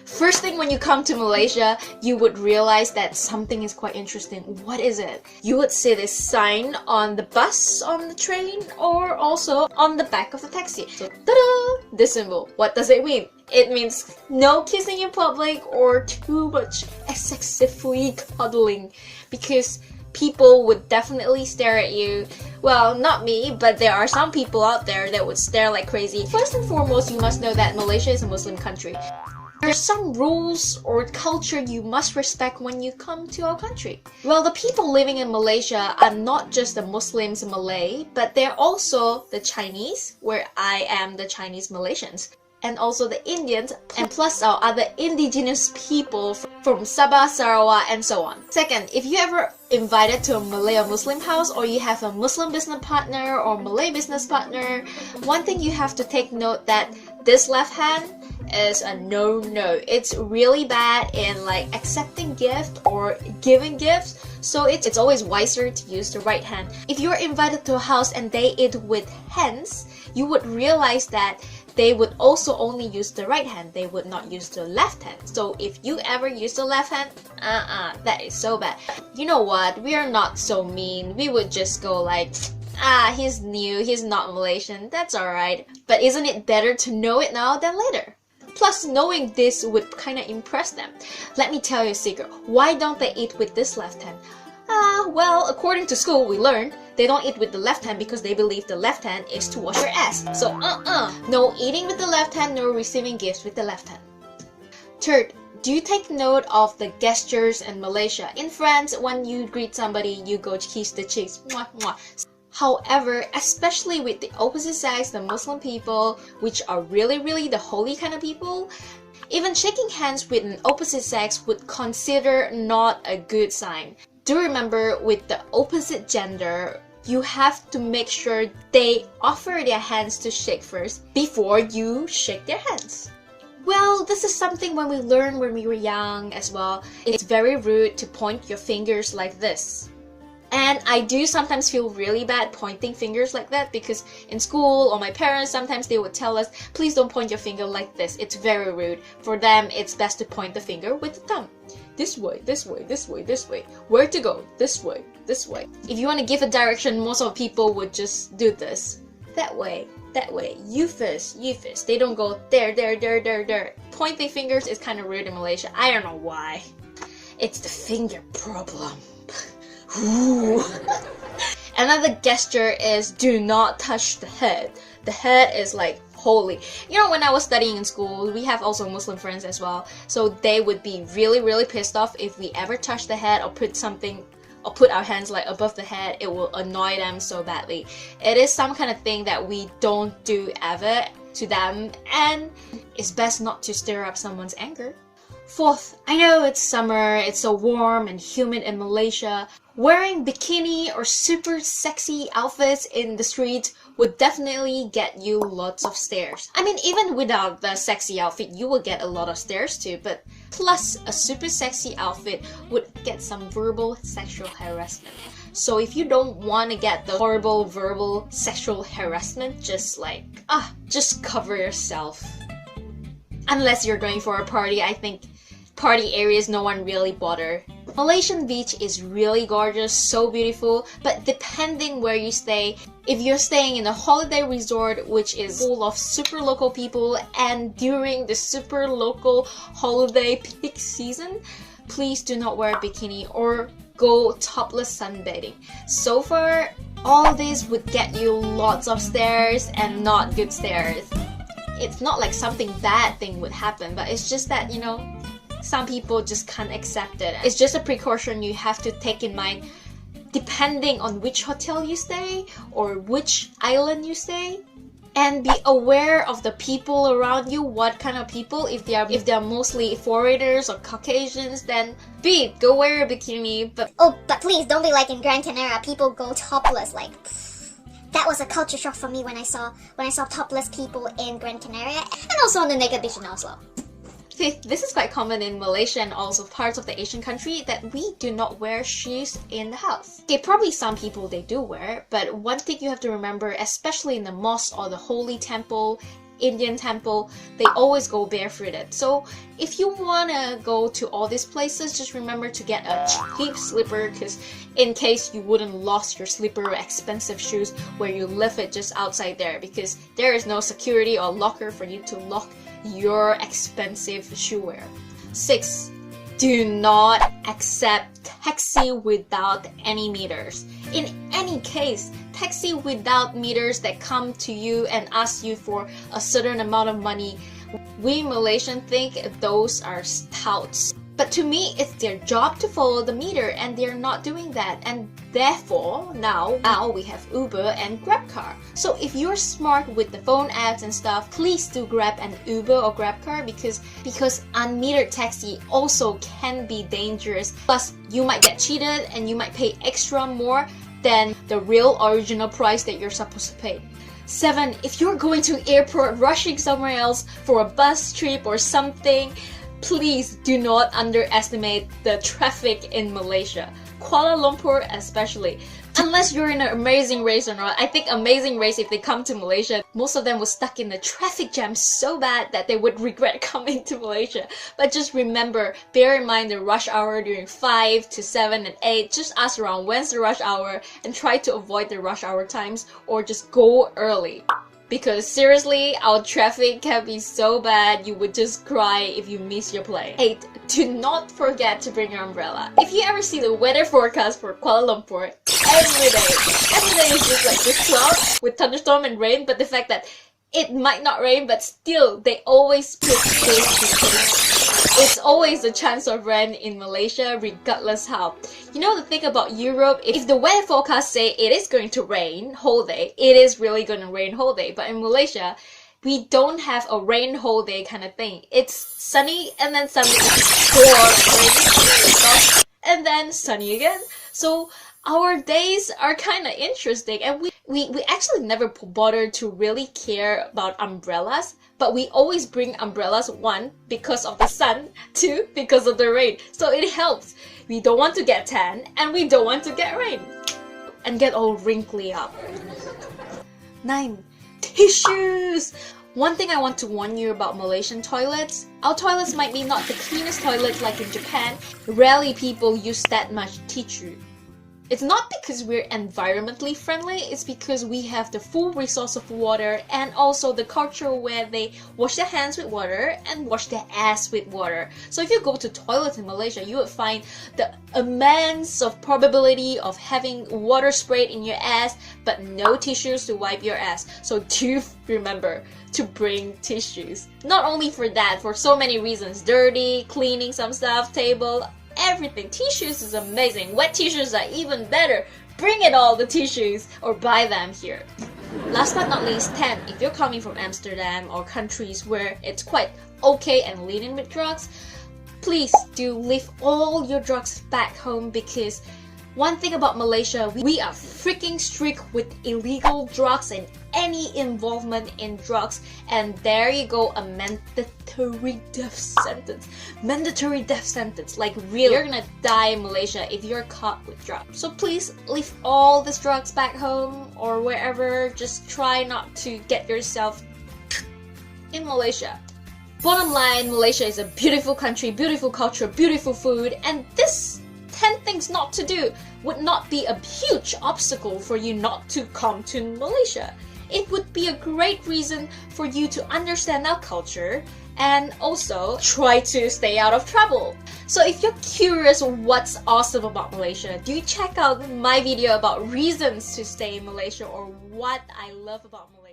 First thing when you come to Malaysia, you would realize that something is quite interesting. What is it? You would see this sign on the bus, on the train, or also on the back of the taxi. So, ta-da! This symbol. What does it mean? It means no kissing in public or too much excessively cuddling, because people would definitely stare at you. Well, not me, but there are some people out there that would stare like crazy. First and foremost, you must know that Malaysia is a Muslim country. There's some rules or culture you must respect when you come to our country. Well, the people living in Malaysia are not just the Muslims and Malay, but they're also the Chinese, where I am the Chinese Malaysians, and also the Indians, and plus our other indigenous people from Sabah, Sarawak, and so on. Second, if you ever invited to a Malay or Muslim house, or you have a Muslim business partner or Malay business partner, one thing you have to take note that this left hand is a no-no. It's really bad in like accepting gift or giving gifts, so it's always wiser to use the right hand. If you're invited to a house and they eat with hands, you would realize that they would also only use the right hand. They would not use the left hand. So if you ever use the left hand, that is so bad. You know what? We are not so mean. We would just go like, he's new, he's not Malaysian, that's alright. But isn't it better to know it now than later? Plus, knowing this would kind of impress them. Let me tell you a secret. Why don't they eat with this left hand? Well, according to school, we learned they don't eat with the left hand because they believe the left hand is to wash your ass. So, no eating with the left hand, no receiving gifts with the left hand. Third, do you take note of the gestures in Malaysia? In France, when you greet somebody, you go kiss the cheeks. Mwah, mwah. However, especially with the opposite sex, the Muslim people, which are really the holy kind of people, even shaking hands with an opposite sex would consider not a good sign. Do remember, with the opposite gender, you have to make sure they offer their hands to shake first before you shake their hands. Well, this is something when we learned when we were young as well. It's very rude to point your fingers like this. And I do sometimes feel really bad pointing fingers like that, because in school or my parents, sometimes they would tell us, please don't point your finger like this. It's very rude. For them, it's best to point the finger with the thumb. This way, this way, this way, this way. Where to go? This way, this way. If you want to give a direction, most of people would just do this. That way, that way. You first, you first. They don't go there, there, there, there, there. Pointing fingers is kind of rude in Malaysia. I don't know why. It's the finger problem. Ooh. Another gesture is do not touch the head. The head is like holy. You know, when I was studying in school, we have also Muslim friends as well. So they would be really pissed off if we ever touch the head or put something or put our hands like above the head. It will annoy them so badly. It is some kind of thing that we don't do ever to them, and it's best not to stir up someone's anger. Fourth, I know it's summer, it's so warm and humid in Malaysia. Wearing bikini or super sexy outfits in the street would definitely get you lots of stares. I mean, even without the sexy outfit, you will get a lot of stares too, but plus a super sexy outfit would get some verbal sexual harassment. So if you don't want to get the horrible verbal sexual harassment, just cover yourself. Unless you're going for a party, I think party areas no one really bother. Malaysian beach is really gorgeous, so beautiful, but depending where you stay, if you're staying in a holiday resort which is full of super local people and during the super local holiday peak season, please do not wear a bikini or go topless sunbathing. So far, all this would get you lots of stares and not good stares. It's not like something bad thing would happen, but it's just that, you know, some people just can't accept it. It's just a precaution you have to take in mind depending on which hotel you stay or which island you stay. And be aware of the people around you, what kind of people. If they're mostly foreigners or Caucasians, then go wear a bikini. But please don't be like in Gran Canaria, people go topless. Like, that was a culture shock for me when I saw topless people in Gran Canaria, and also on the naked beach in Oslo. This is quite common in Malaysia and also parts of the Asian country that we do not wear shoes in the house. Okay, probably some people they do wear, but one thing you have to remember, especially in the mosque or the holy temple, Indian temple, they always go barefooted. So if you wanna go to all these places, just remember to get a cheap slipper, because in case you wouldn't lost your slipper or expensive shoes where you left it just outside there, because there is no security or locker for you to lock your expensive shoe wear. 6. Do not accept taxi without any meters. In any case, taxi without meters that come to you and ask you for a certain amount of money, we Malaysians think those are touts. But to me, it's their job to follow the meter, and they're not doing that. And therefore, now we have Uber and GrabCar. So if you're smart with the phone apps and stuff, please do grab an Uber or GrabCar, because unmetered taxi also can be dangerous. Plus, you might get cheated and you might pay extra more than the real original price that you're supposed to pay. 7. If you're going to airport, rushing somewhere else for a bus trip or something, please do not underestimate the traffic in Malaysia. Kuala Lumpur especially. Unless you're in an Amazing Race or not. I think Amazing Race, if they come to Malaysia, most of them were stuck in the traffic jam so bad that they would regret coming to Malaysia. But just remember, bear in mind the rush hour during 5 to 7 and 8. Just ask around when's the rush hour and try to avoid the rush hour times, or just go early. Because seriously, our traffic can be so bad, you would just cry if you miss your plane. 8. Do not forget to bring your umbrella. If you ever see the weather forecast for Kuala Lumpur, every day is just like this cloud with thunderstorm and rain, but the fact that it might not rain, but still, they always put this because it's always a chance of rain in Malaysia, regardless how. You know the thing about Europe, if the weather forecast say it is going to rain whole day, it is really going to rain whole day. But in Malaysia, we don't have a rain whole day kind of thing. It's sunny and then suddenly it's rainy and then sunny again. So our days are kind of interesting, and we actually never bother to really care about umbrellas, but we always bring umbrellas, 1, because of the sun, 2, because of the rain. So it helps. We don't want to get tan, and we don't want to get rain and get all wrinkly up. 9. Tissues! One thing I want to warn you about Malaysian toilets, our toilets might be not the cleanest toilets like in Japan. Rarely people use that much tissue. It's not because we're environmentally friendly, it's because we have the full resource of water, and also the culture where they wash their hands with water and wash their ass with water. So if you go to toilets in Malaysia, you would find the immense of probability of having water sprayed in your ass, but no tissues to wipe your ass. So do remember to bring tissues. Not only for that, for so many reasons. Dirty, cleaning some stuff, table, everything. Tissues is amazing. Wet tissues are even better. Bring it all, the tissues, or buy them here. Last but not least, 10. If you're coming from Amsterdam or countries where it's quite okay and lenient with drugs, please do leave all your drugs back home, because one thing about Malaysia, we are freaking strict with illegal drugs and any involvement in drugs. And there you go, a mandatory death sentence. Mandatory death sentence. Like really, you're gonna die in Malaysia if you're caught with drugs. So please leave all these drugs back home or wherever. Just try not to get yourself in Malaysia. Bottom line, Malaysia is a beautiful country, beautiful culture, beautiful food, and this 10 things not to do would not be a huge obstacle for you not to come to Malaysia. It would be a great reason for you to understand our culture and also try to stay out of trouble. So if you're curious what's awesome about Malaysia, do check out my video about reasons to stay in Malaysia or what I love about Malaysia.